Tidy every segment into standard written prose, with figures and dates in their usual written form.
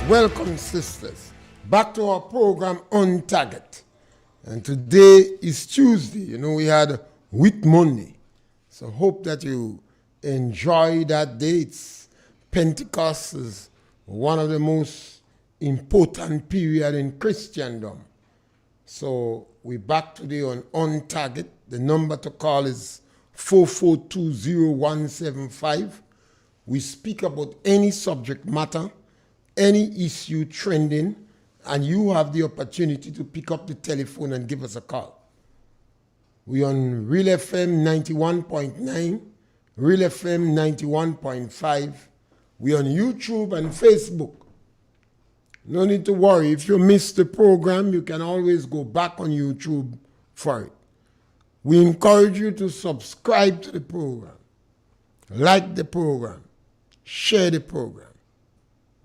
welcome sisters, back to our program On Target. And today is Tuesday. You know, we had Whit Monday. So hope that you enjoy that day. It's Pentecost is one of the most important period in Christendom. So we're back today on Target. The number to call is 4420175. We speak about any subject matter, any issue trending, and you have the opportunity to pick up the telephone and give us a call. We're on RealFM 91.9, RealFM 91.5. We're on YouTube and Facebook. No need to worry. If you missed the program, you can always go back on YouTube for it. We encourage you to subscribe to the program, like the program, share the program.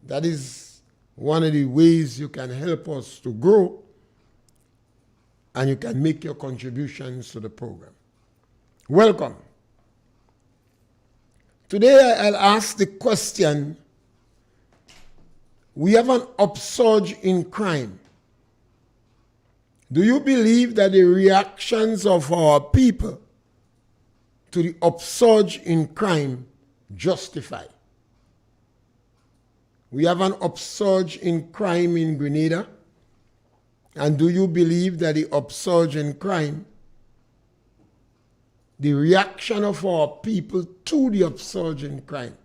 That is one of the ways you can help us to grow, and you can make your contributions to the program. Welcome. Today I'll ask the question, we have an upsurge in crime. Do you believe that the reactions of our people to the upsurge in crime justify? We have an upsurge in crime in Grenada. And do you believe that the upsurge in crime, the reaction of our people to the upsurge in crime,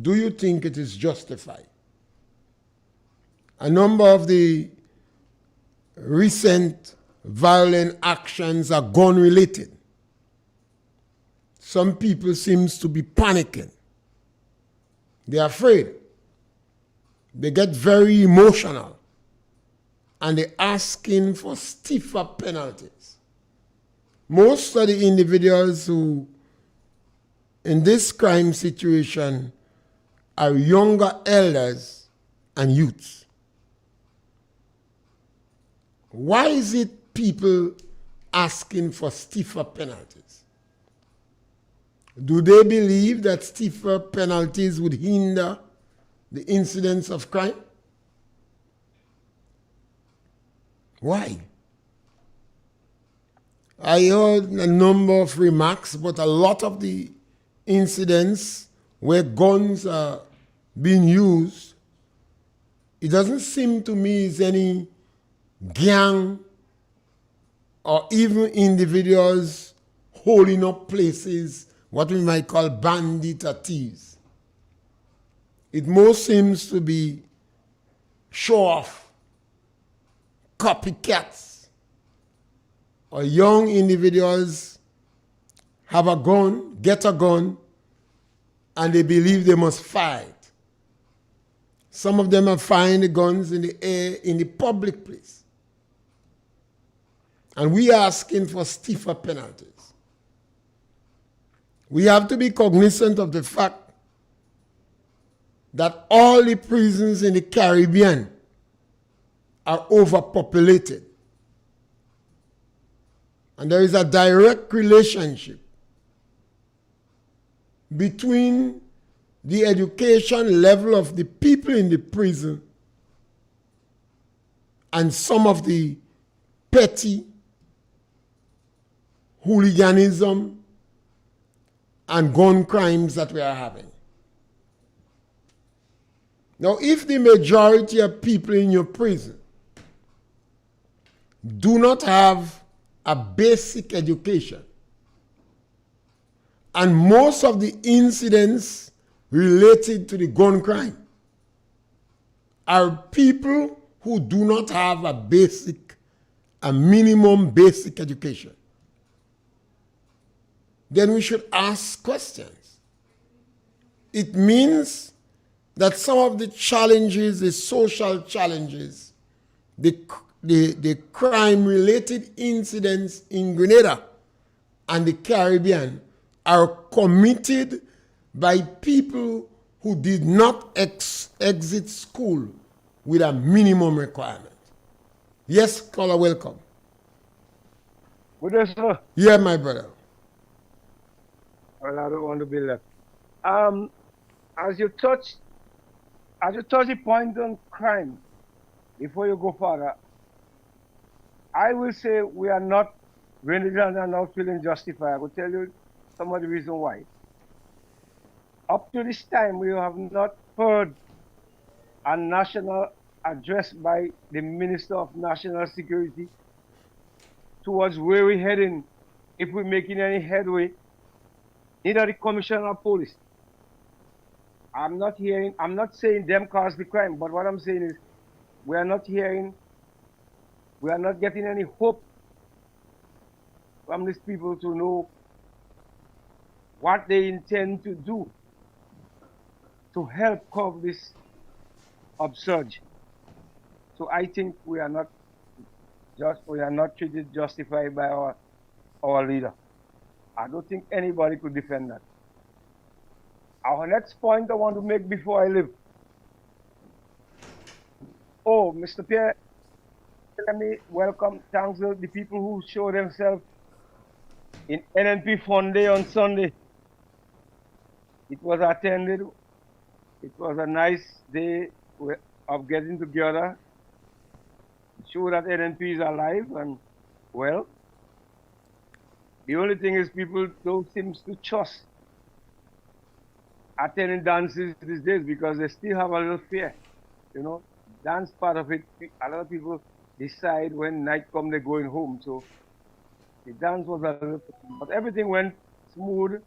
do you think it is justified? A number of the recent violent actions are gun-related. Some people seem to be panicking. They're afraid. They get very emotional. And they're asking for stiffer penalties. Most of the individuals who, in this crime situation, are younger elders and youths. Why is it people asking for stiffer penalties? Do they believe that stiffer penalties would hinder the incidence of crime? Why? I heard a number of remarks, but a lot of the incidents where guns are being used, it doesn't seem to me as any gang or even individuals holding up places, what we might call bandit or thieves. It most seems to be show-off, copycats, or young individuals have a gun, get a gun, and they believe they must fight. Some of them are firing the guns in the air in the public place. And we are asking for stiffer penalties. We have to be cognizant of the fact that all the prisons in the Caribbean are overpopulated. And there is a direct relationship between the education level of the people in the prison and some of the petty hooliganism and gun crimes that we are having. Now, if the majority of people in your prison do not have a basic education, and most of the incidents related to the gun crime are people who do not have a minimum basic education, then we should ask questions. It means that some of the challenges, the social challenges, the crime-related incidents in Grenada and the Caribbean are committed by people who did not exit school with a minimum requirement. Yes, caller, welcome. Good day, sir. Yeah, my brother. Well, I don't want to be left. As you touched as you touch the point on crime, before you go further, I will say we are not, Grenadans are not feeling justified. I will tell you some of the reason why. Up to this time, we have not heard a national address by the Minister of National Security towards where we're heading, if we're making any headway, neither the Commissioner of Police. I'm not saying them cause the crime, but what I'm saying is we are not getting any hope from these people to know what they intend to do to help curb this upsurge. So I think we are not treated justified by our leader. I don't think anybody could defend that. Our next point I want to make before I leave. Oh, Mr. Pierre, let me thanks to the people who show themselves in NNP Fun Day on Sunday. It was attended. It was a nice day of getting together. Show that NNP is alive and well. The only thing is people don't seem to trust attending dances these days because they still have a little fear. You know, dance part of it, a lot of people decide when night comes they're going home. So the dance was a little, but everything went smooth.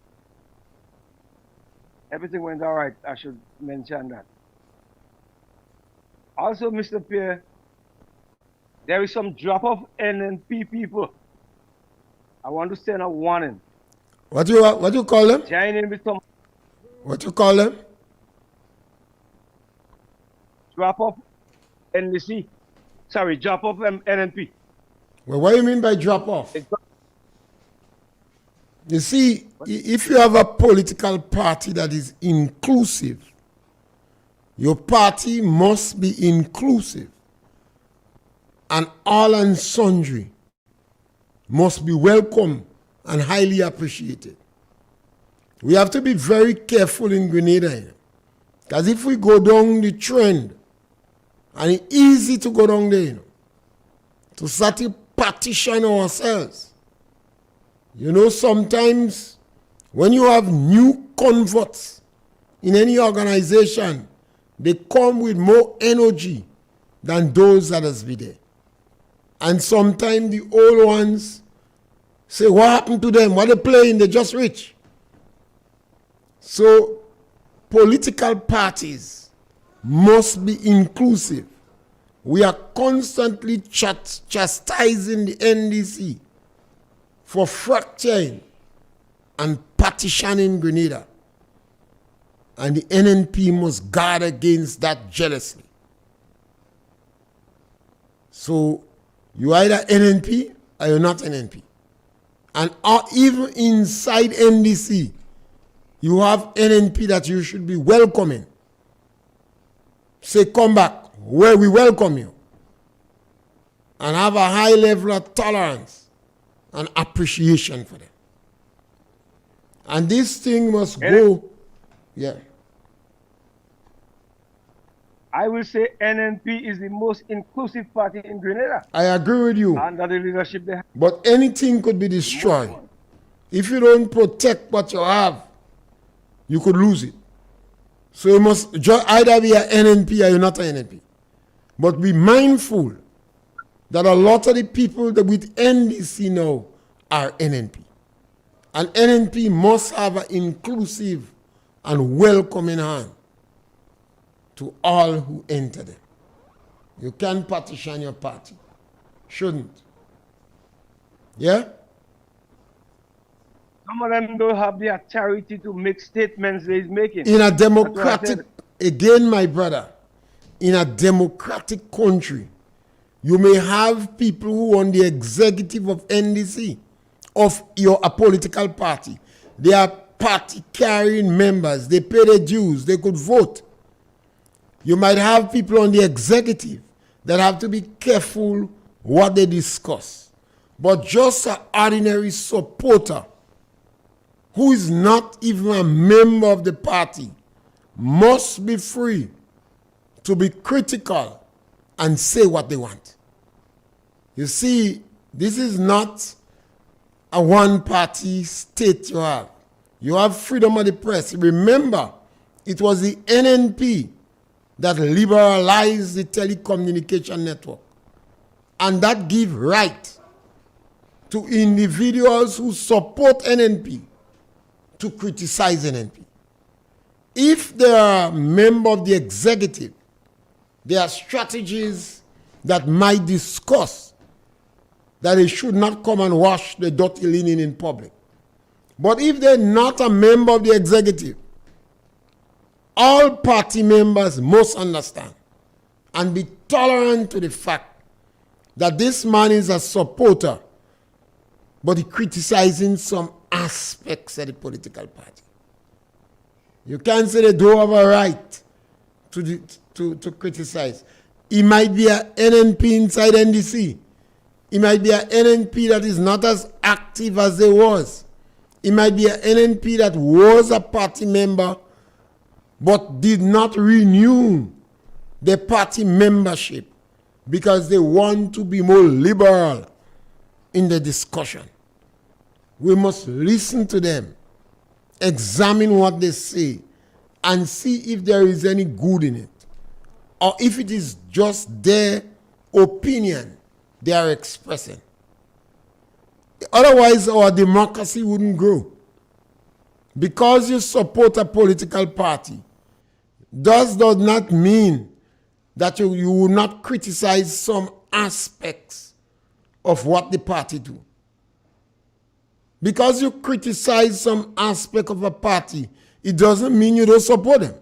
Everything went all right, I should mention that. Also, Mr. Pierre, there is some drop of NNP people. I want to send a warning. What you call them? Join in with some What you call them? drop off NDC. Sorry, drop off NNP. Well, what do you mean by drop off? You see, if you have a political party that is inclusive, your party must be inclusive. And all and sundry must be welcome and highly appreciated. We have to be very careful in Grenada. Because if we go down the trend, and it's easy to go down there, to start to partition ourselves. You know, sometimes when you have new converts in any organization, they come with more energy than those that has been there. And sometimes the old ones say, what happened to them? What they playing? They just rich. So political parties must be inclusive. We are constantly chastising the NDC for fracturing and partitioning Grenada. And the NNP must guard against that jealously. So you either NNP or you're not NNP. And even inside NDC, you have NNP that you should be welcoming. Say, come back, where we welcome you. And have a high level of tolerance and appreciation for them. And this thing must go, yeah. I will say NNP is the most inclusive party in Grenada. I agree with you. Under the leadership they have. But anything could be destroyed. If you don't protect what you have, you could lose it. So you must either be an NNP or you're not an NNP. But be mindful that a lot of the people that with NDC now are NNP. And NNP must have an inclusive and welcoming hand to all who enter them. You can't partition your party. Shouldn't. Yeah? Some of them don't have the authority to make statements they're making. In a democratic, again, my brother, in a democratic country, you may have people who on the executive of NDC, of a political party. They are party carrying members. They pay their dues. They could vote. You might have people on the executive that have to be careful what they discuss. But just an ordinary supporter who is not even a member of the party must be free to be critical and say what they want. You see, this is not a one-party state you have. You have freedom of the press. Remember, it was the NNP that liberalized the telecommunication network. And that gives right to individuals who support NNP to criticize NNP. If they are a member of the executive, there are strategies that might discuss that they should not come and wash the dirty linen in public. But if they're not a member of the executive, all party members must understand and be tolerant to the fact that this man is a supporter, but he criticizing some aspects of the political party. You can't say they don't have a right to criticize. He might be an NNP inside NDC. He might be an NNP that is not as active as they was. He might be an NNP that was a party member but did not renew their party membership because they want to be more liberal in the discussion. We must listen to them, examine what they say, and see if there is any good in it, or if it is just their opinion they are expressing. Otherwise, our democracy wouldn't grow. Because you support a political party does not mean that you will not criticize some aspects of what the party do. Because you criticize some aspect of a party, it doesn't mean you don't support them.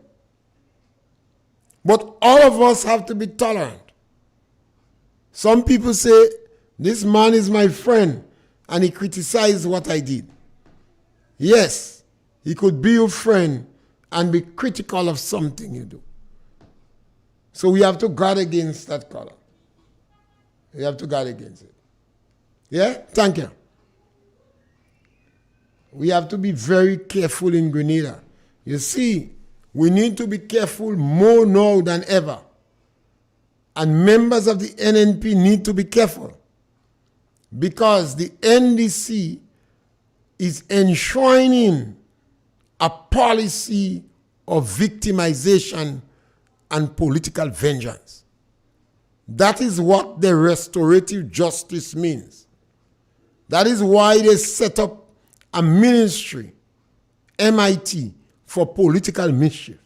But all of us have to be tolerant. Some people say, this man is my friend, and he criticized what I did. Yes, he could be your friend and be critical of something you do. So we have to guard against that color. We have to guard against it. Yeah? Thank you. We have to be very careful in Grenada. You see, we need to be careful more now than ever. And members of the NNP need to be careful. Because the NDC is enshrining a policy of victimization and political vengeance. That is what the restorative justice means. That is why they set up a ministry, MIT, for political mischief.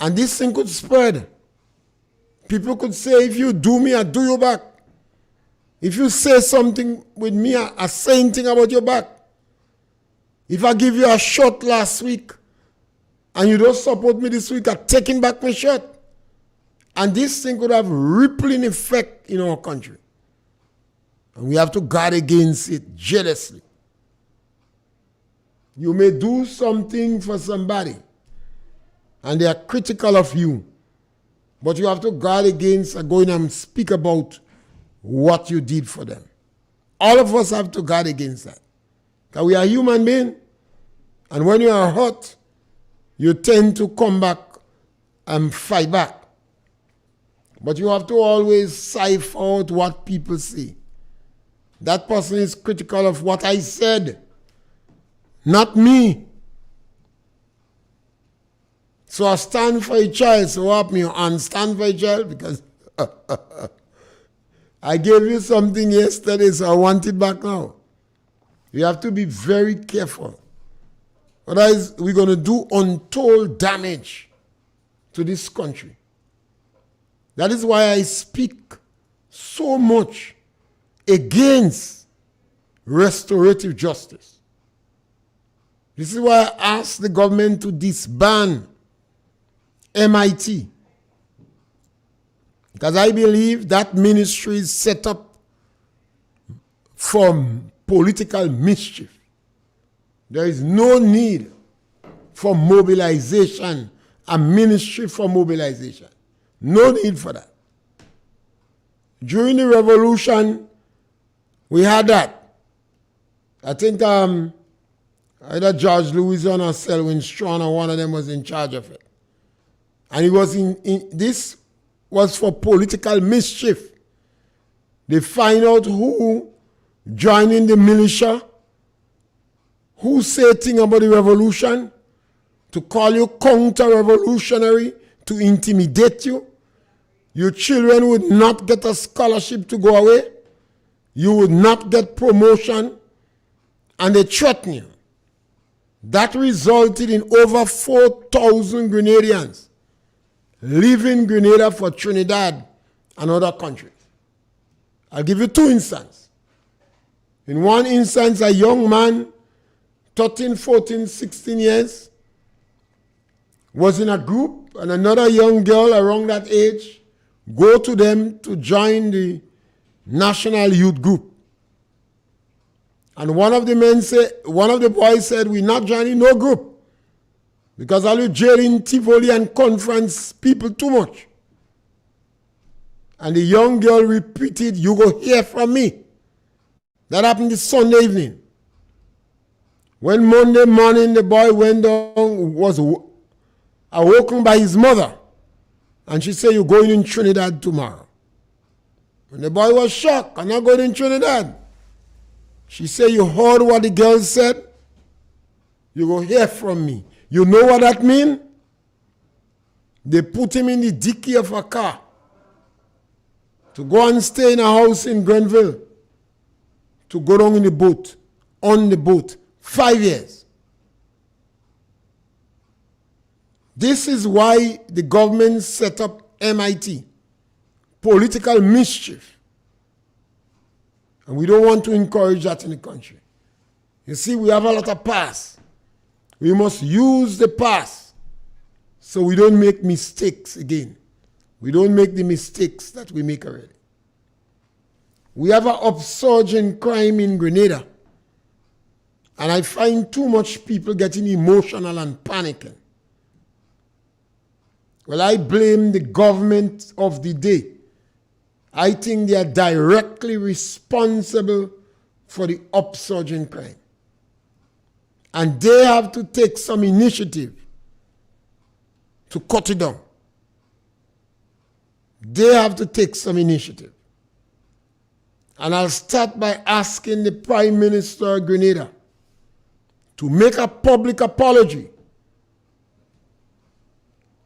And this thing could spread. People could say, if you do me, I do you back. If you say something with me, I say anything about your back. If I give you a shot last week and you don't support me this week, I'm taking back my shot. And this thing could have rippling effect in our country. And we have to guard against it jealously. You may do something for somebody and they are critical of you, but you have to guard against going and speak about what you did for them. All of us have to guard against that. Because we are human beings. And when you are hurt, you tend to come back and fight back. But you have to always cipher out what people say. That person is critical of what I said, not me. So I stand for a child. So help me and stand for a child because I gave you something yesterday, so I want it back now. You have to be very careful. Otherwise, we're going to do untold damage to this country. That is why I speak so much against restorative justice. This is why I asked the government to disband MIT. Because I believe that ministry is set up for political mischief. There is no need for mobilization, a ministry for mobilization. No need for that. During the revolution, we had that. I think either George Louison or Selwyn Strachan or one of them was in charge of it. And it was this was for political mischief. They find out who joined in the militia, who say things about the revolution, to call you counter-revolutionary, to intimidate you. Your children would not get a scholarship to go away. You would not get promotion, and they threaten you. That resulted in over 4,000 Grenadians leaving Grenada for Trinidad and other countries. I'll give you two instances. In one instance, a young man, 13, 14, 16 years, was in a group, and another young girl around that age go to them to join the national youth group. And one of the boys said, we're not joining no group because I'll be jailing Tivoli and conference people too much. And the young girl repeated, you go hear from me. That happened this Sunday evening. When Monday morning the boy went down, was awoken by his mother. And she said, you're going in Trinidad tomorrow. And the boy was shocked. I'm not going in Trinidad. She said, you heard what the girl said? You go hear from me. You know what that means? They put him in the dicky of a car to go and stay in a house in Grenville, to go down in the boat, on the boat, 5 years. This is why the government set up MIT, political mischief. And we don't want to encourage that in the country. You see, we have a lot of past. We must use the past so we don't make mistakes again. We don't make the mistakes that we make already. We have an upsurge in crime in Grenada. And I find too much people getting emotional and panicking. Well, I blame the government of the day. I think they are directly responsible for the upsurge in crime. And they have to take some initiative to cut it down. They have to take some initiative. And I'll start by asking the Prime Minister of Grenada to make a public apology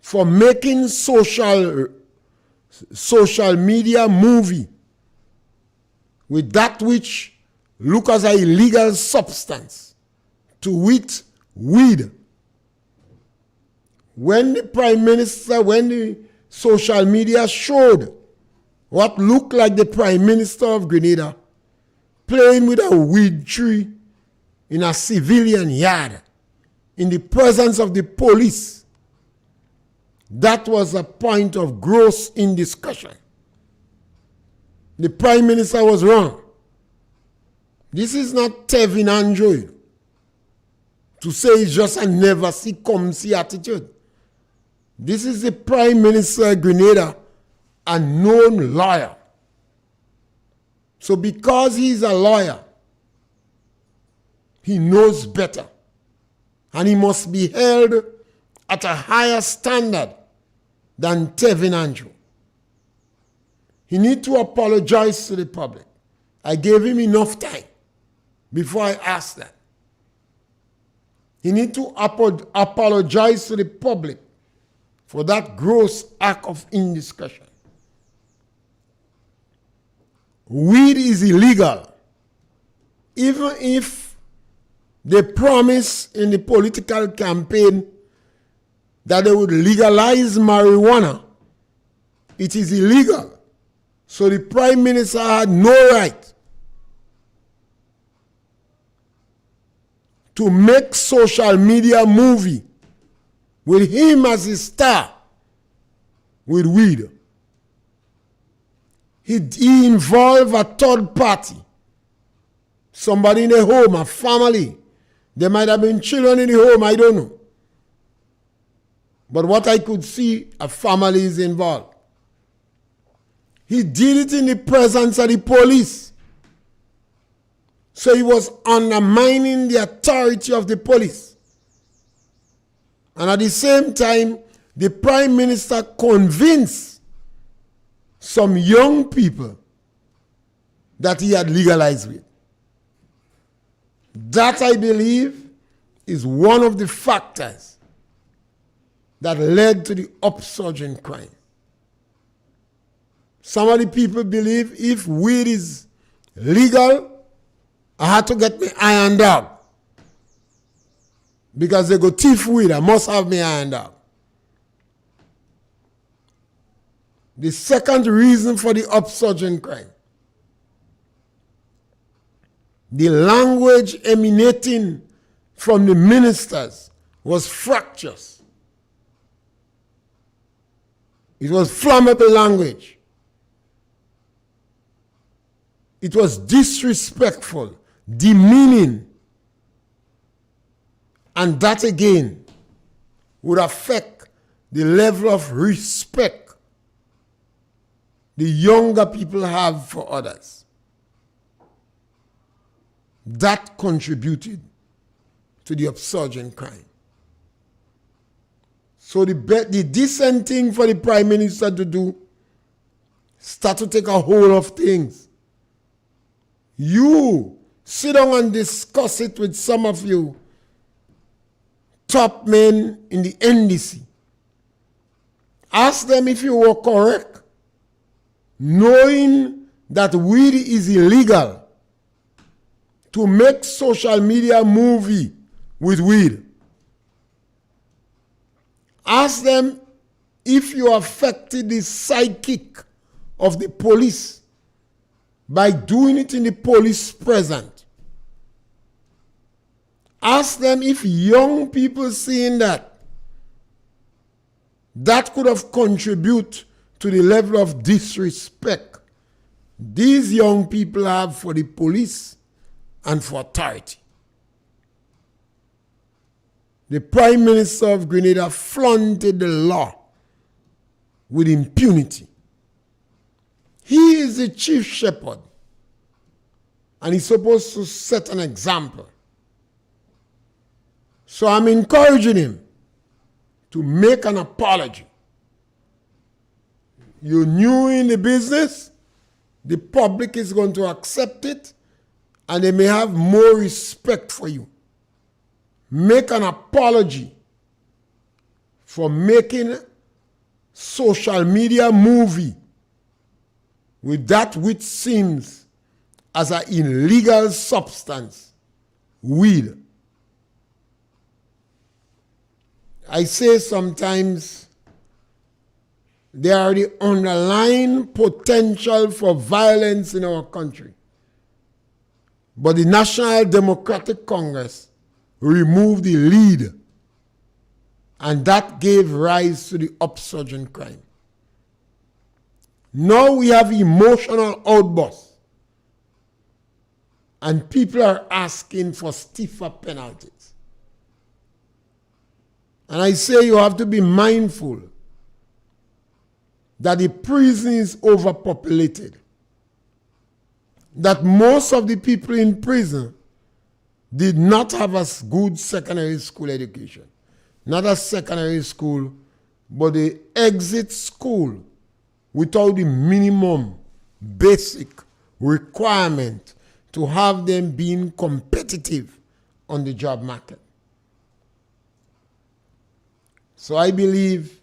for making social media movie with that which look as an illegal substance, to wit, weed. When the social media showed what looked like the Prime Minister of Grenada playing with a weed tree in a civilian yard in the presence of the police, that was a point of gross indiscretion. The Prime Minister was wrong. This is not Tevin Andrew to say it's just a never see come see attitude. This is the Prime Minister of Grenada, a known lawyer. So because he's a lawyer, he knows better. And he must be held at a higher standard than Tevin Andrew. He needs to apologize to the public. I gave him enough time before I asked that. He needs to apologize to the public for that gross act of indiscretion. Weed is illegal. Even if they promise in the political campaign that they would legalize marijuana, it is illegal. So the Prime Minister had no right to make social media movie with him as a star with weed. He involved a third party, somebody in the home, a family. There might have been children in the home, I don't know. But what I could see, a family is involved. He did it in the presence of the police. So he was undermining the authority of the police. And at the same time, the Prime Minister convinced some young people that he had legalized with. That, I believe, is one of the factors that led to the upsurge in crime. Some of the people believe if weed is legal, I had to get me iron dog. Because they go thief weed, I must have me iron dog. The second reason for the upsurge in crime, the language emanating from the ministers was fractious. It was flammable language. It was disrespectful, demeaning. And that again would affect the level of respect the younger people have for others. That contributed to the upsurge in crime. So the decent thing for the Prime Minister to do, start to take a hold of things. You sit down and discuss it with some of you top men in the NDC. Ask them if you were correct, knowing that weed is illegal, to make social media movie with weed. Ask them if you affected the psychic of the police by doing it in the police present. Ask them if young people seeing that could have contributed to the level of disrespect these young people have for the police and for authority. The Prime Minister of Grenada flaunted the law with impunity. He is the chief shepherd, and he's supposed to set an example. So I'm encouraging him to make an apology. You're new in the business, the public is going to accept it, and they may have more respect for you. Make an apology for making social media movie with that which seems as an illegal substance, weed. I say sometimes there are the underlying potential for violence in our country. But the National Democratic Congress removed the lead, and that gave rise to the upsurge in crime. Now we have emotional outbursts, and people are asking for stiffer penalties. And I say you have to be mindful that the prison is overpopulated, that most of the people in prison did not have a good secondary school education. Not a secondary school, but they exit school without the minimum basic requirement to have them being competitive on the job market. So I believe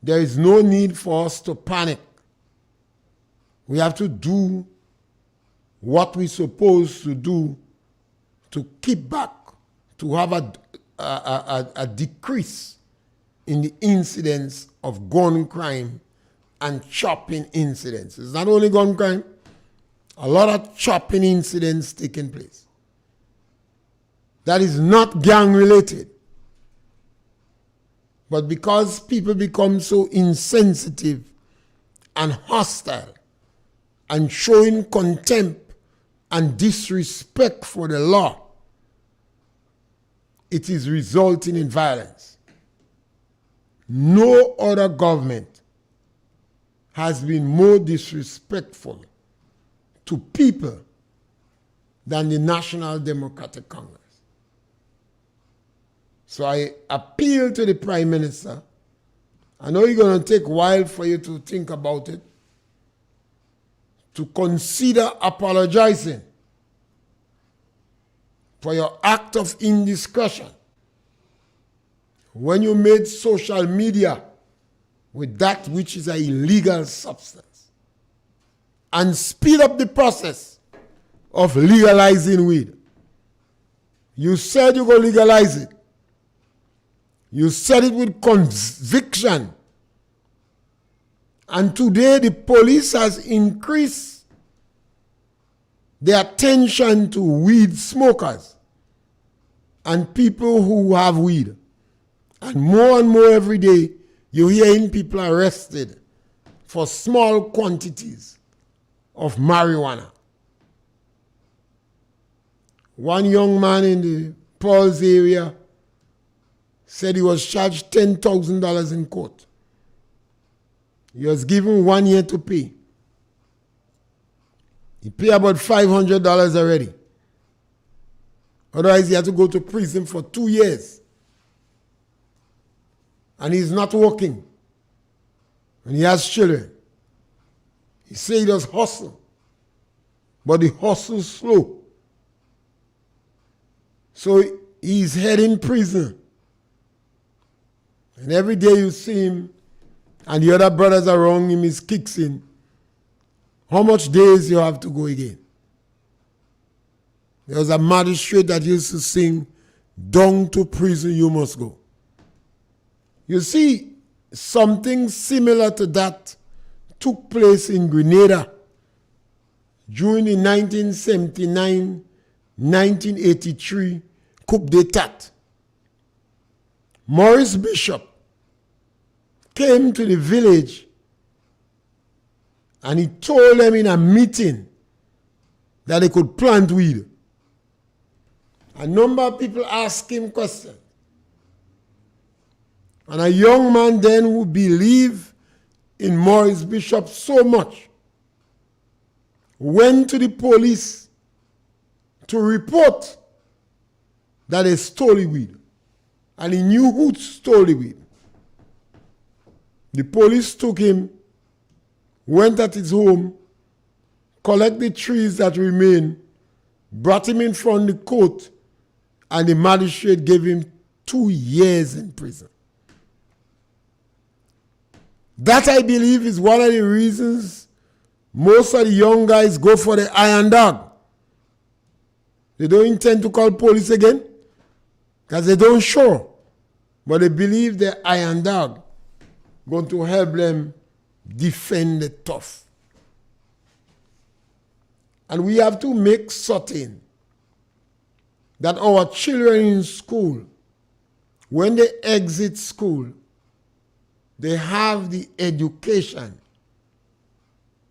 there is no need for us to panic. We have to do what we're supposed to do to keep back, to have a decrease in the incidence of gun crime and chopping incidents. It's not only gun crime, a lot of chopping incidents taking place. That is not gang related. But because people become so insensitive and hostile and showing contempt and disrespect for the law, it is resulting in violence. No other government has been more disrespectful to people than the National Democratic Congress. So I appeal to the Prime Minister I know it's going to take a while for you to think about it, to consider apologizing for your act of indiscretion when you made social media with that which is an illegal substance, and speed up the process of legalizing weed. You said you're going to legalize it. You said it with conviction. And today the police has increased their attention to weed smokers and people who have weed. And more every day, you're hearing people arrested for small quantities of marijuana. One young man in the Paul's area said he was charged $10,000 in court. He was given 1 year to pay. He paid about $500 already. Otherwise, he had to go to prison for 2 years. And he's not working. And he has children. He said he does hustle. But the hustle's slow. So he's heading prison. And every day you see him and the other brothers around him is kicks in. How much days you have to go again? There was a magistrate that used to sing, "Down to prison you must go." You see, something similar to that took place in Grenada during the 1979-1983 coup d'etat. Maurice Bishop came to the village and he told them in a meeting that they could plant weed. A number of people asked him questions. And a young man then who believed in Maurice Bishop so much went to the police to report that they stole the weed. And he knew who stole the weed. The police took him, went at his home, collected the trees that remained, brought him in front of the court, and the magistrate gave him 2 years in prison. That, I believe, is one of the reasons most of the young guys go for the iron dog. They don't intend to call police again because they don't show. But they believe the iron dog going to help them defend the tough. And we have to make certain that our children in school, when they exit school, they have the education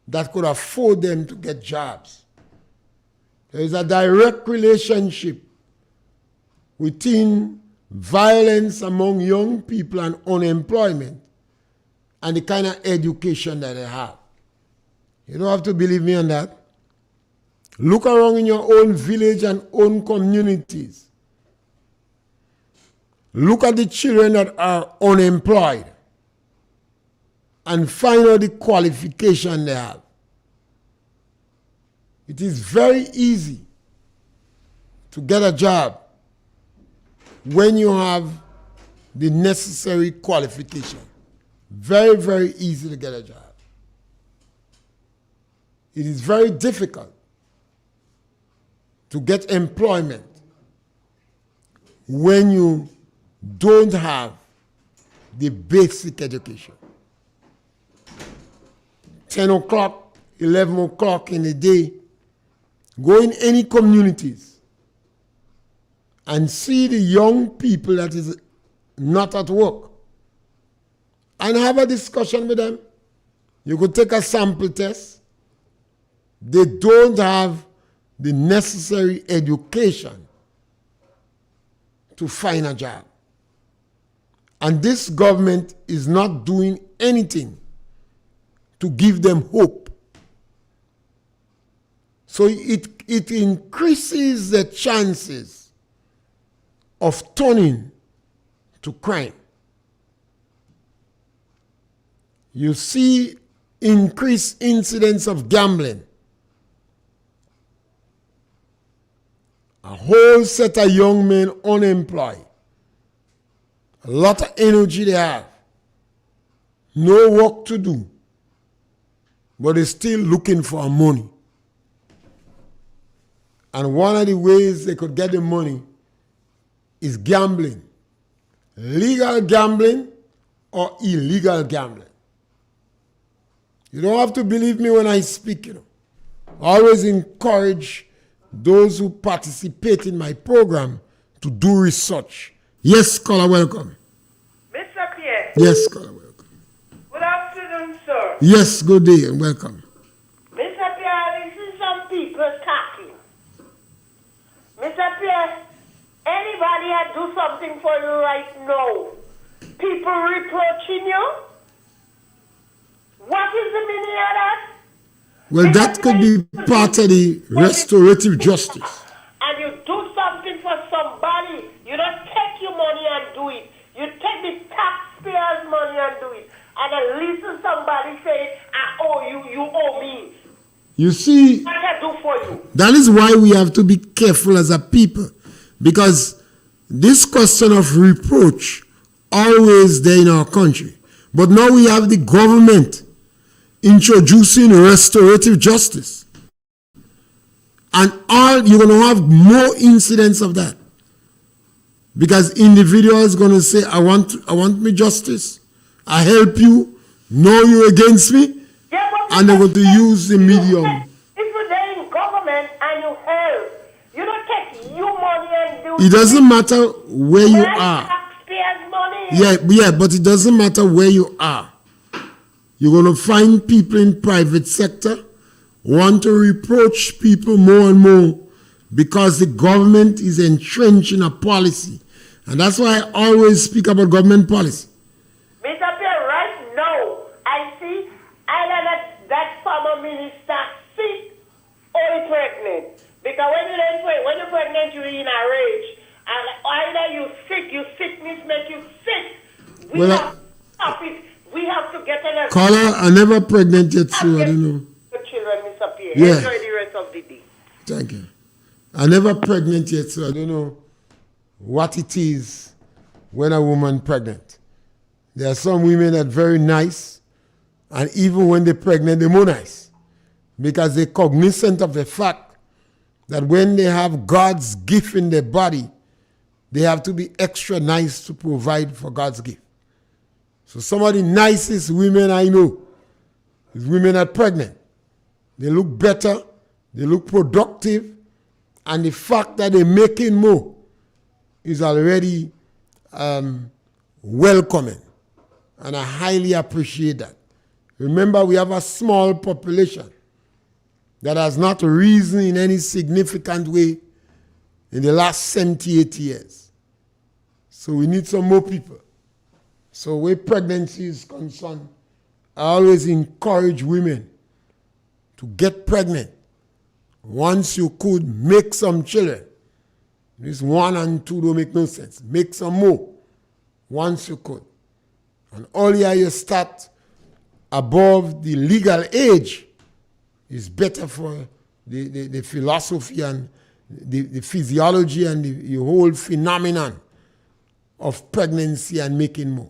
that could afford them to get jobs. There is a direct relationship between violence among young people and unemployment and the kind of education that they have. You don't have to believe me on that. Look around in your own village and own communities. Look at the children that are unemployed and find out the qualification they have. It is very easy to get a job when you have the necessary qualification. Very, very easy to get a job. It is very difficult to get employment when you don't have the basic education. 10 o'clock, 11 o'clock in the day, go in any communities and see the young people that is not at work and have a discussion with them. You could take a sample test. They don't have the necessary education to find a job. And this government is not doing anything to give them hope. So it increases the chances of turning to crime. you see increased incidence of gambling. A whole set of young men unemployed. A lot of energy they have. No work to do. But they're still looking for money. And one of the ways they could get the money is gambling. Legal gambling or illegal gambling. You don't have to believe me when I speak, I always encourage those who participate in my program to do research. Yes, caller, welcome. Mr. Pierre. Yes, caller, welcome. Good afternoon, sir. Yes, good day and welcome. Mr. Pierre, this is some people talking. Mr. Pierre, anybody had do something for you right now? People reproaching you? What is the meaning of that? Well, that could be part of the restorative justice. And you do something for somebody. You don't take your money and do it. You take the taxpayers' money and do it. And at least somebody say, I owe you, you owe me. You see, What I do for you? that is why we have to be careful as a people. Because this question of reproach always there in our country. But now we have the government introducing restorative justice. And you're going to have more incidents of that. Because individuals going to say, I want me justice. I help you. No, you're against me. Yeah, And they're going to use the medium. If you're there in government and you help, you don't take your money and do It doesn't matter where you are. taxpayers' money. Yeah, but it doesn't matter where you are. You're going to find people in private sector want to reproach people more and more because the government is entrenched in a policy. And that's why I always speak about government policy. Mr. Pierre, right now, I see either that former minister sick or pregnant. Because when you're pregnant, you're in a rage. And either your sickness make you sick. We have to stop it. We have to get an Caller, I'm never pregnant yet, so I don't know. The children, Mr. Pierre. Yeah. Enjoy the rest of the day. Thank you. I'm never pregnant yet, so I don't know what it is when a woman pregnant. There are some women that are very nice, and even when they're pregnant, they're more nice. Because they're cognizant of the fact that when they have God's gift in their body, they have to be extra nice to provide for God's gift. So some of the nicest women I know is women that are pregnant. They look better, they look productive, and the fact that they're making more is already welcoming. And I highly appreciate that. Remember, we have a small population that has not risen in any significant way in the last 78 years. So we need some more people. So where pregnancy is concerned, I always encourage women to get pregnant. Once you could, make some children. This 1 and 2 don't make no sense. Make some more once you could. And earlier you start above the legal age is better for the philosophy and the physiology and the whole phenomenon of pregnancy and making more.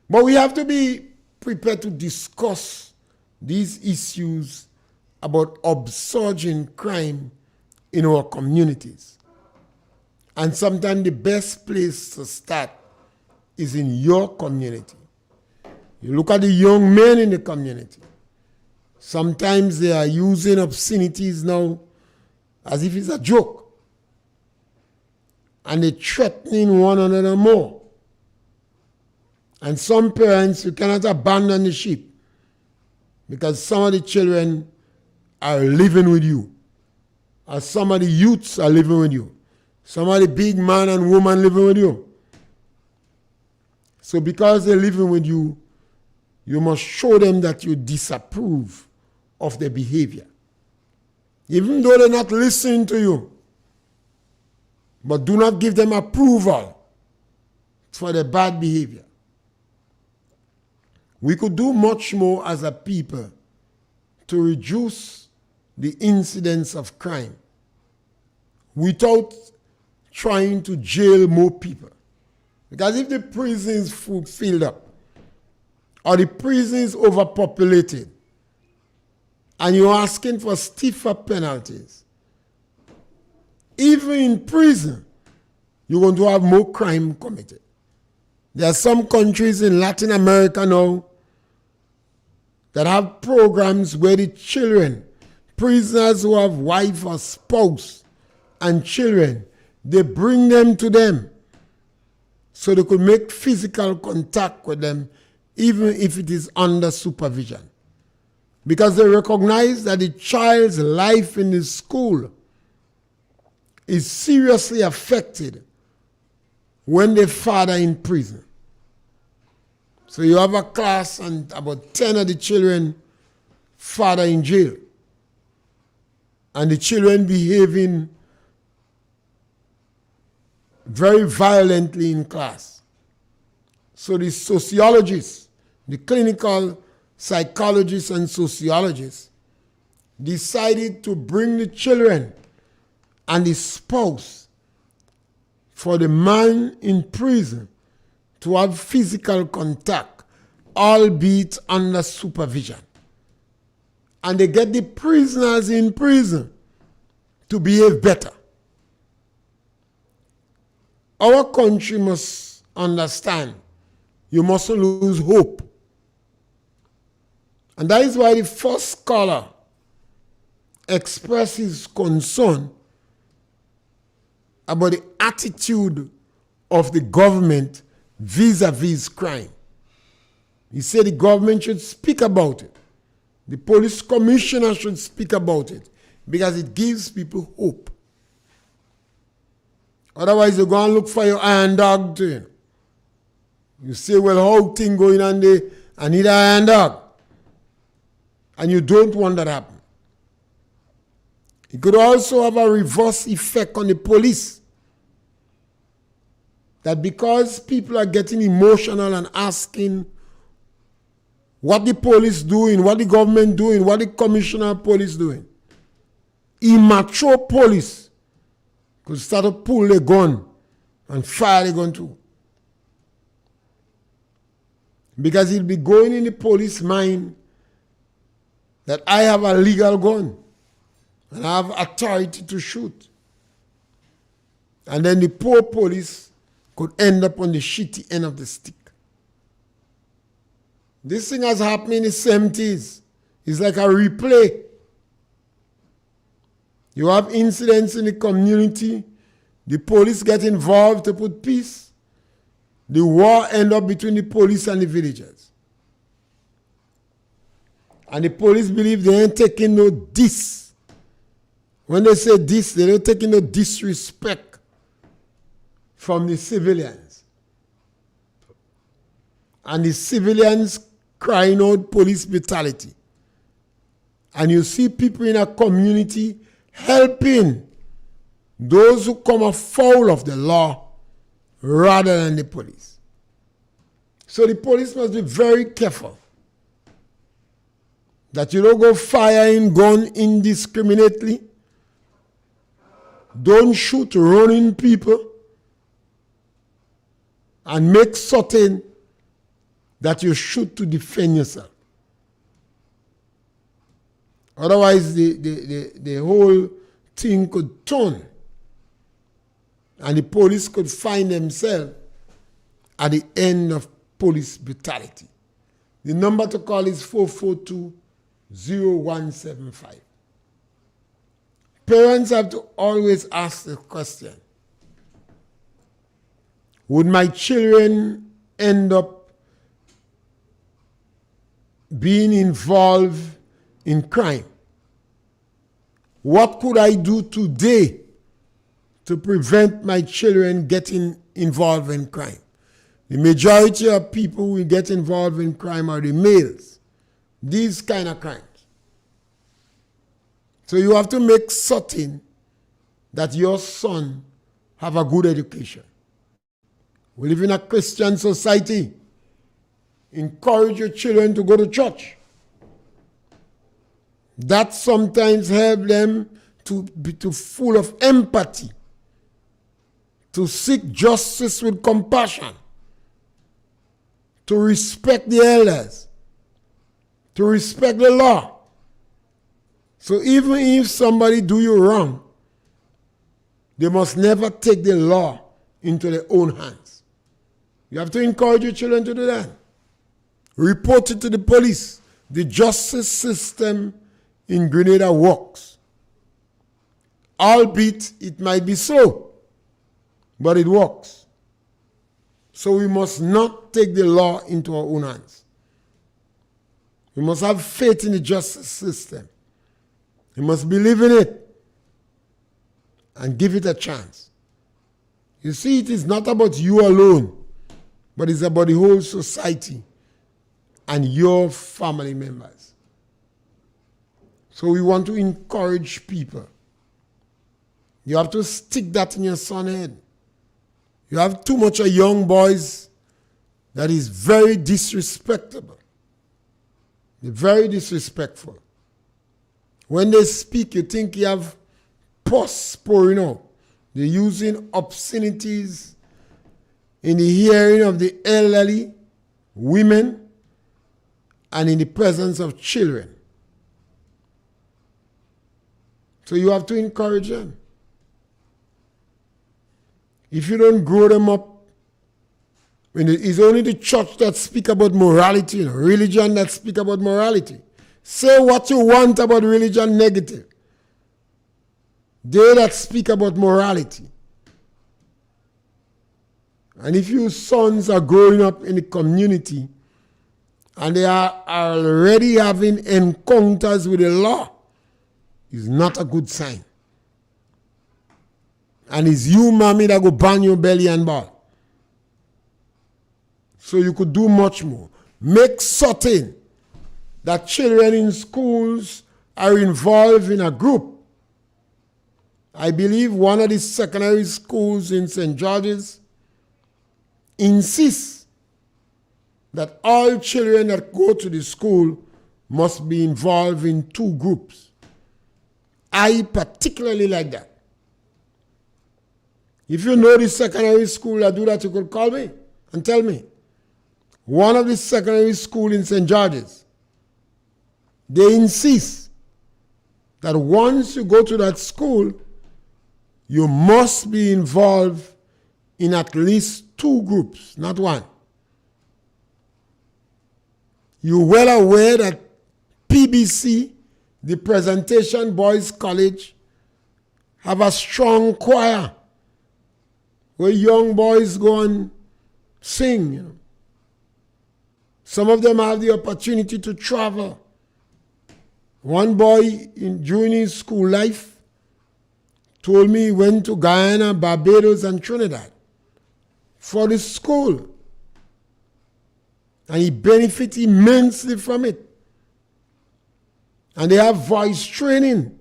But we have to be prepared to discuss these issues about upsurge in crime in our communities. And sometimes the best place to start is in your community. You look at the young men in the community. Sometimes they are using obscenities now as if it's a joke. And they're threatening one another more. And some parents, you cannot abandon the sheep because some of the children are living with you. Or some of the youths are living with you. Some of the big man and woman living with you. So because they're living with you, you must show them that you disapprove of their behavior. Even though they're not listening to you. But do not give them approval for their bad behavior. We could do much more as a people to reduce the incidence of crime without trying to jail more people. Because if the prison is filled up, or the prison is overpopulated, and you're asking for stiffer penalties, even in prison, you're going to have more crime committed. There are some countries in Latin America now that have programs where the children, prisoners who have wife or spouse and children, they bring them to them so they could make physical contact with them even if it is under supervision. Because they recognize that the child's life in the school is seriously affected when the father in prison. So you have a class and about 10 of the children, father in jail. And the children behaving very violently in class. So the sociologists, the clinical psychologists and sociologists decided to bring the children and the spouse for the man in prison to have physical contact, albeit under supervision. And they get the prisoners in prison to behave better. Our country must understand you mustn't lose hope. And that is why the first scholar expresses concern about the attitude of the government vis-a-vis crime. He said the government should speak about it. The police commissioner should speak about it because it gives people hope. Otherwise, you go and look for your iron dog to you. You say, well, how thing going on there? I need an iron dog. And you don't want that to happen. It could also have a reverse effect on the police. That because people are getting emotional and asking what the police doing, what the government doing, what the commissioner of police doing, immature police could start to pull the gun and fire the gun too. Because it'll be going in the police mind that I have a legal gun and I have authority to shoot. And then the poor police could end up on the shitty end of the stick. This thing has happened in the 70s. It's like a replay. You have incidents in the community. The police get involved to put peace. The war ends up between the police and the villagers. And the police believe they ain't taking no dis. When they say dis, they don't taking no disrespect from the civilians. And the civilians crying out police brutality. And you see people in a community helping those who come afoul of the law rather than the police. So the police must be very careful that you don't go firing gun indiscriminately. Don't shoot running people. And make certain that you shoot to defend yourself. Otherwise, the whole thing could turn. And the police could find themselves at the end of police brutality. The number to call is 442-0175. Parents have to always ask the question, would my children end up being involved in crime? What could I do today to prevent my children getting involved in crime? The majority of people who get involved in crime are the males. These kind of crimes. So you have to make certain that your son have a good education. We live in a Christian society. encourage your children to go to church. That sometimes help them to be full of empathy, to seek justice with compassion, to respect the elders, to respect the law. So even if somebody do you wrong, they must never take the law into their own hands. You have to encourage your children to do that. Report it to the police. The justice system in Grenada works. Albeit it might be slow, but it works. So we must not take the law into our own hands. We must have faith in the justice system. We must believe in it and give it a chance. You see, it is not about you alone, but it's about the whole society and your family members. So we want to encourage people. You have to stick that in your son's head. You have too much of young boys that is very disrespectful. They're very disrespectful. When they speak, you think you have pus pouring out. They're using obscenities in the hearing of the elderly, women, and in the presence of children. So you have to encourage them. If you don't grow them up, it's only the church that speak about morality, religion that speak about morality. Say what you want about religion negative. They that speak about morality. And if your sons are growing up in the community and they are already having encounters with the law, it's not a good sign. And it's you, mommy, that go bang your belly and ball. So you could do much more. Make certain that children in schools are involved in a group. I believe one of the secondary schools in St. George's insists that all children that go to the school must be involved in 2 groups. I particularly like that. If you know the secondary school that do that, you could call me and tell me. One of the secondary schools in St. George's, they insist that once you go to that school, you must be involved in at least 2 groups, not 1. You're well aware that PBC, the Presentation Boys College, have a strong choir where young boys go and sing. Some of them have the opportunity to travel. One boy during his school life told me he went to Guyana, Barbados, and Trinidad for the school. And he benefited immensely from it. And they have voice training.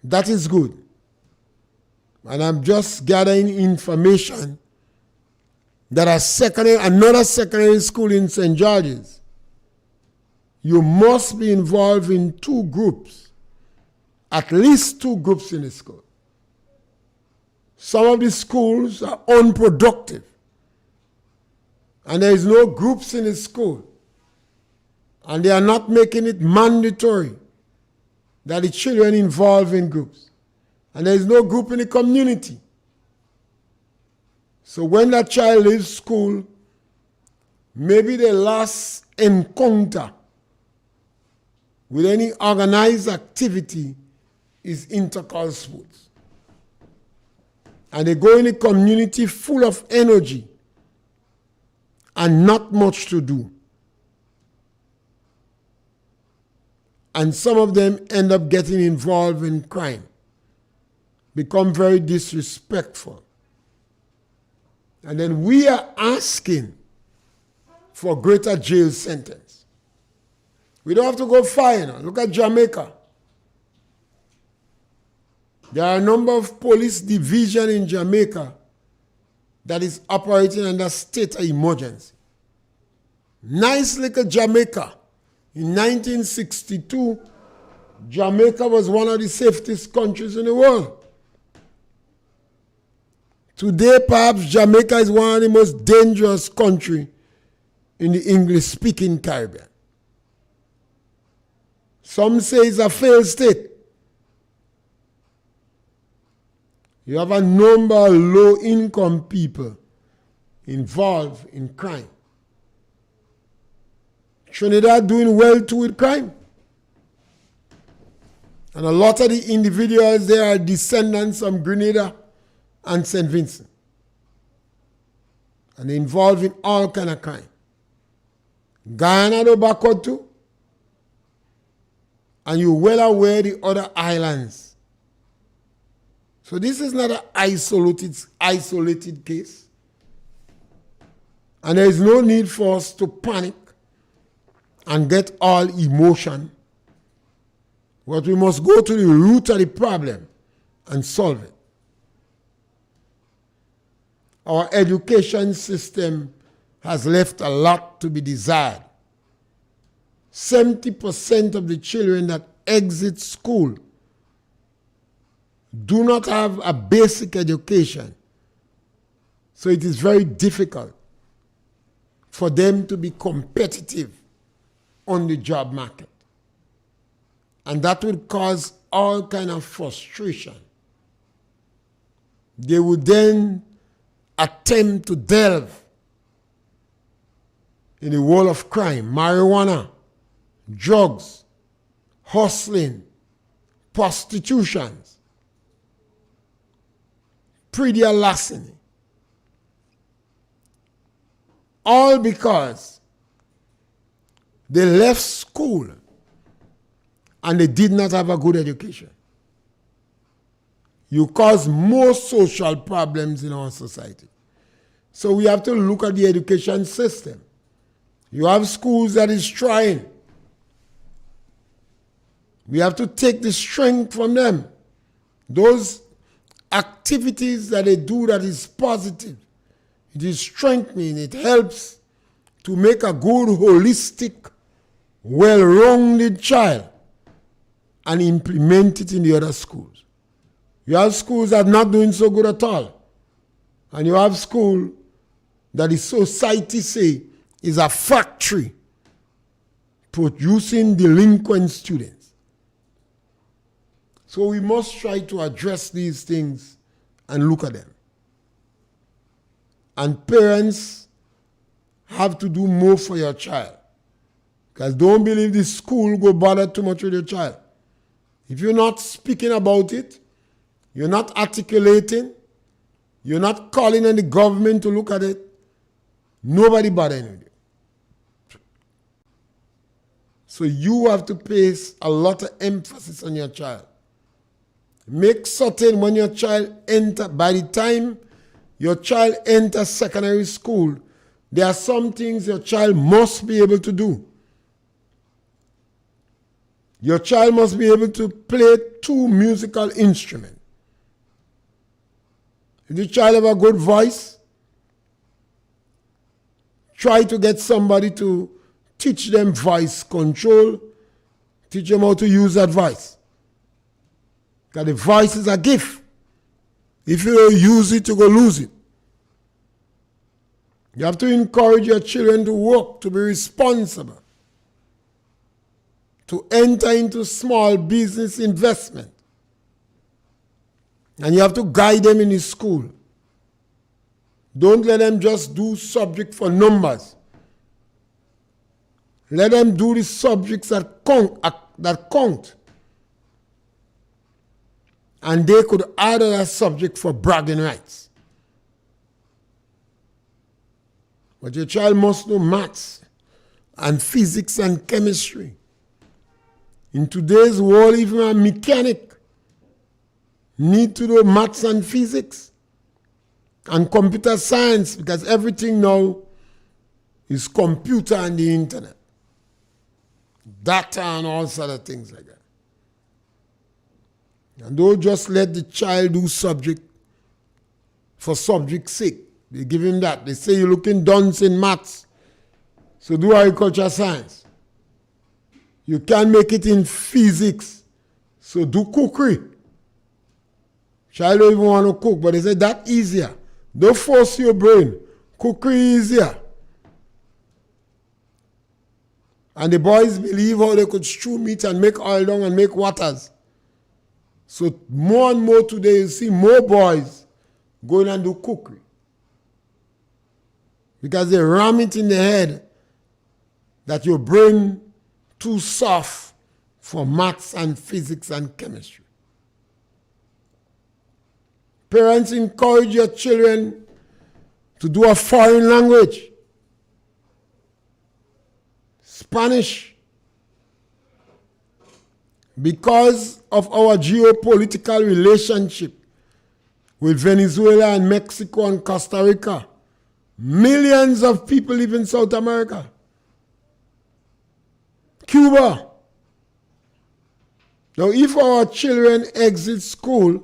That is good. And I'm just gathering information that another secondary school in St. George's, you must be involved in 2 groups, at least 2 groups in the school. Some of the schools are unproductive, and there is no groups in the school, and they are not making it mandatory that the children involved in groups. And there is no group in the community. So when that child leaves school, maybe the last encounter with any organized activity is intercourse sports. And they go in a community full of energy and not much to do. And some of them end up getting involved in crime, become very disrespectful. And then we are asking for greater jail sentence. We don't have to go far now. Look at Jamaica. There are a number of police divisions in Jamaica that is operating under state of emergency. Nice little Jamaica. In 1962, Jamaica was one of the safest countries in the world. Today, perhaps Jamaica is one of the most dangerous countries in the English-speaking Caribbean. Some say it's a failed state. You have a number of low-income people involved in crime. Trinidad doing well too with crime. And a lot of the individuals there are descendants from Grenada and St. Vincent. And they're involved in all kind of crime. Guyana do backward too. And you're well aware the other islands. So this is not an isolated case. And there is no need for us to panic and get all emotion. But we must go to the root of the problem and solve it. Our education system has left a lot to be desired. 70% of the children that exit school do not have a basic education. So it is very difficult for them to be competitive on the job market. And that would cause all kind of frustration. They would then attempt to delve in the world of crime, marijuana, drugs, hustling, prostitutions, predial larceny. All because they left school and they did not have a good education. You cause more social problems in our society. So we have to look at the education system. You have schools that is trying. We have to take the strength from them. Those activities that they do that is positive. It is strengthening. It helps to make a good, holistic, well-rounded child and implement it in the other schools. You have schools that are not doing so good at all. And you have school that the society say is a factory producing delinquent students. So we must try to address these things and look at them. And parents have to do more for your child. Because don't believe the school go bother too much with your child. If you're not speaking about it, you're not articulating, you're not calling on the government to look at it, nobody bothering with you. So you have to place a lot of emphasis on your child. Make certain when your child by the time your child enters secondary school, there are some things your child must be able to do. Your child must be able to play 2 musical instruments. If the child have a good voice, try to get somebody to teach them voice control, teach them how to use that voice. Because the voice is a gift. If you don't use it, you go lose it. You have to encourage your children to work, to be responsible, to enter into small business investment. And you have to guide them in the school. Don't let them just do subject for numbers. Let them do the subjects that count. And they could add a subject for bragging rights. But your child must know maths and physics and chemistry. In today's world, even a mechanic need to know maths and physics and computer science, because everything now is computer and the internet. Data and all sort of things like that. And don't just let the child do subject for subject's sake. They give him that. They say you're looking dunce in maths. So do agriculture science. You can make it in physics. So do cookery. Child don't even want to cook, but they say that easier. Don't force your brain. Cookery easier. And the boys believe how they could stew meat and make oil down and make waters. So more and more today, you see more boys going and do cookery. Because they ram it in the head that your brain too soft for maths and physics and chemistry. Parents, encourage your children to do a foreign language. Spanish. Because of our geopolitical relationship with Venezuela and Mexico and Costa Rica, millions of people live in South America. Cuba. Now, if our children exit school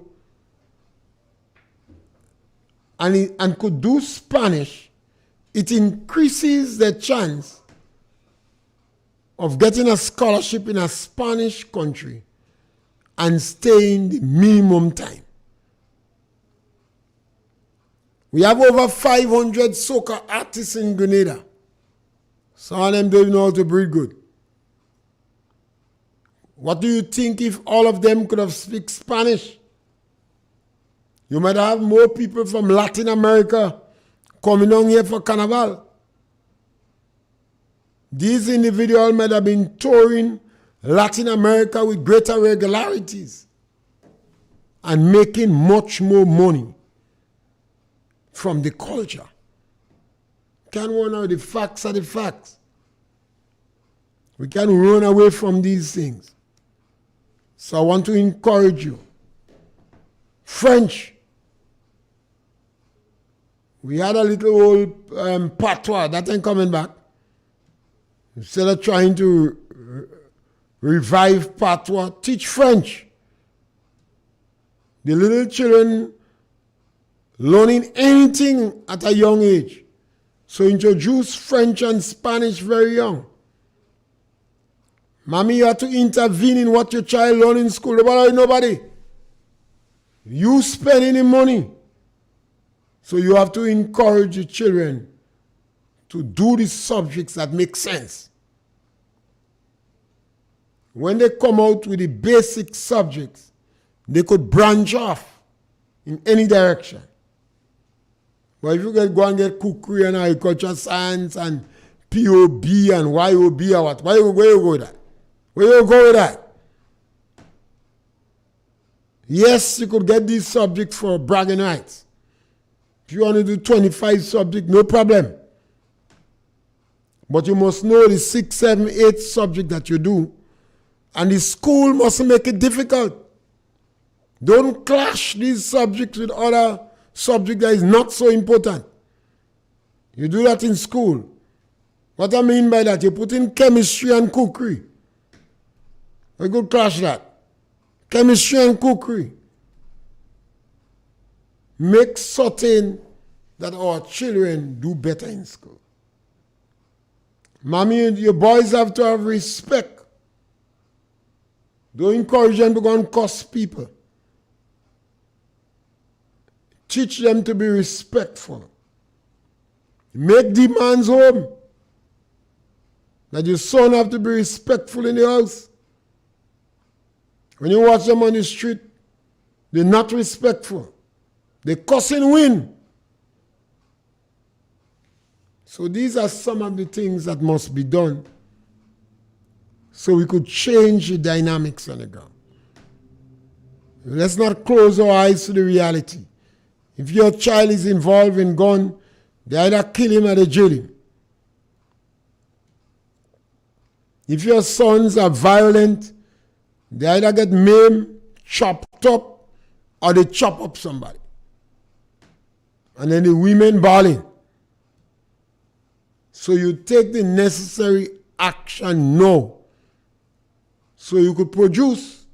and could do Spanish, it increases the chance of getting a scholarship in a Spanish country and staying the minimum time. We have over 500 soca artists in Grenada. Some of them don't know how to breathe good. What do you think if all of them could have speak Spanish? You might have more people from Latin America coming down here for Carnival. These individuals might have been touring Latin America with greater regularities and making much more money from the culture. Can't run out. The facts are the facts. We can't run away from these things. So I want to encourage you. French. We had a little old patois. That ain't coming back. Instead of trying to revive patois, teach French. The little children learning anything at a young age. So introduce French and Spanish very young. Mommy, you have to intervene in what your child learns in school. Nobody. You spending the money. So you have to encourage your children to do the subjects that make sense. When they come out with the basic subjects, they could branch off in any direction. But if you go and get cookery and agriculture science and POB and YOB or what, where you go with that? Where you go with that? Yes, you could get these subjects for bragging rights. If you want to do 25 subjects, no problem. But you must know the 6, 7, 8 subject that you do. And the school mustn't make it difficult. Don't clash these subjects with other subjects that is not so important. You do that in school. What I mean by that, you put in chemistry and cookery. We could clash that. Chemistry and cookery. Make certain that our children do better in school. Mommy, your boys have to have respect. Don't encourage them to go and cuss people. Teach them to be respectful. Make demands home. That your son have to be respectful in the house. When you watch them on the street, they're not respectful. They cuss and win. So these are some of the things that must be done so we could change the dynamics on the ground. Let's not close our eyes to the reality. If your child is involved in gun, they either kill him or they jail him. If your sons are violent, they either get maimed, chopped up, or they chop up somebody. And then the women bawling. So you take the necessary action now so you could produce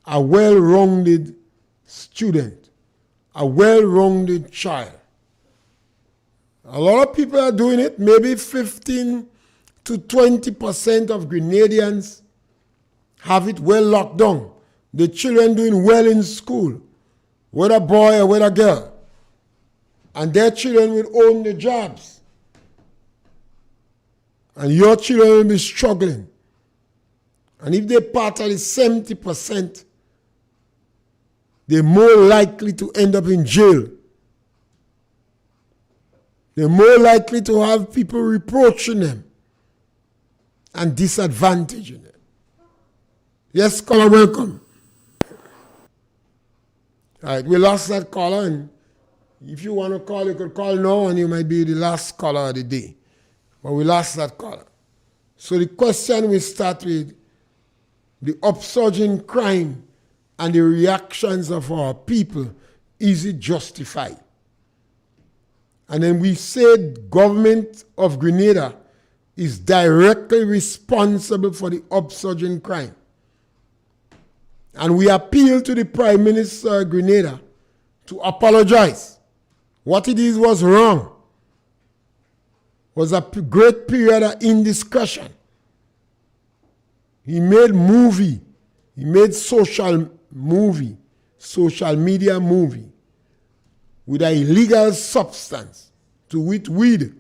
a well-rounded student, a well-rounded child. A lot of people are doing it. Maybe 15 to 20% of Grenadians have it well locked down. The children doing well in school, whether boy or whether girl. And their children will own the jobs. And your children will be struggling. And if they're part of the 70%, they're more likely to end up in jail. They're more likely to have people reproaching them and disadvantaging them. Yes, caller, welcome. All right, we lost that caller, and if you want to call, you could call now, and you might be the last caller of the day. But we lost that caller. So the question we start with, the upsurge in crime and the reactions of our people, is it justified? And then we said government of Grenada is directly responsible for the upsurge in crime. And we appeal to the Prime Minister of Grenada to apologize. What it is was wrong. Was a great period of indiscretion. He made movie. He made social media movie with an illegal substance, to wit weed.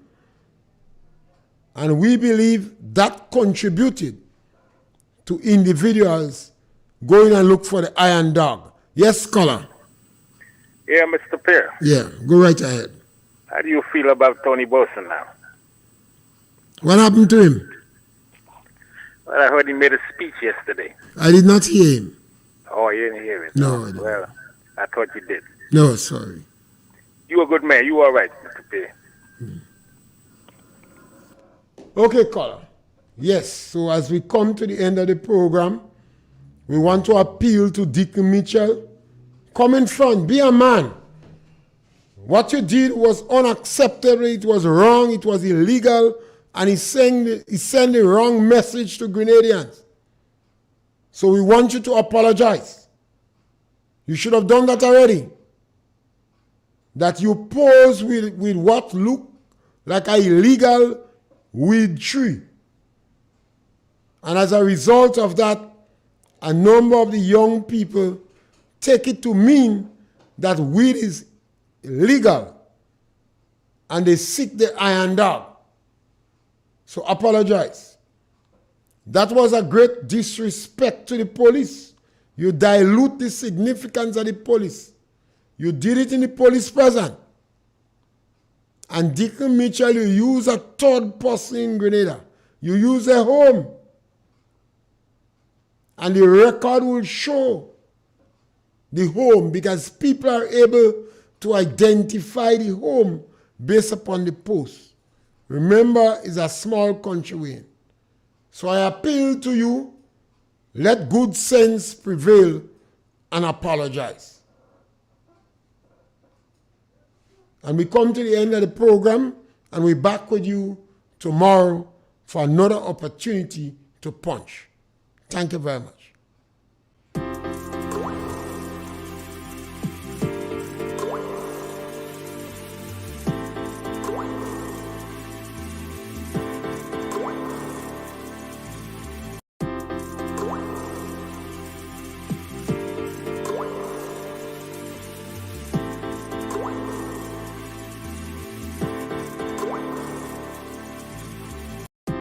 And we believe that contributed to individuals going and look for the iron dog. Yes, scholar. Yeah, Mr. Pierre. Yeah, go right ahead. How do you feel about Tony Bolson now? What happened to him? Well, I heard he made a speech yesterday. I did not hear him. Oh, you didn't hear it? No, I didn't. Well, I thought you did. No, sorry. You a good man. You all right, Mr. Pierre. Okay, caller. Yes, so as we come to the end of the program, we want to appeal to Deacon Mitchell. Come in front, be a man. What you did was unacceptable, it was wrong, it was illegal, and he sent the wrong message to Grenadians. So we want you to apologize. You should have done that already. That you pose with what looked like an illegal weed tree. And as a result of that, a number of the young people take it to mean that weed is illegal. And they seek the iron dog. So apologize. That was a great disrespect to the police. You dilute the significance of the police. You did it in the police presence. And Deacon Mitchell, you use a third person in Grenada. You use a home. And the record will show the home because people are able to identify the home based upon the post. Remember, it's a small country we're in. So I appeal to you, let good sense prevail and apologize. And we come to the end of the program, and we're back with you tomorrow for another opportunity to punch. Thank you very much.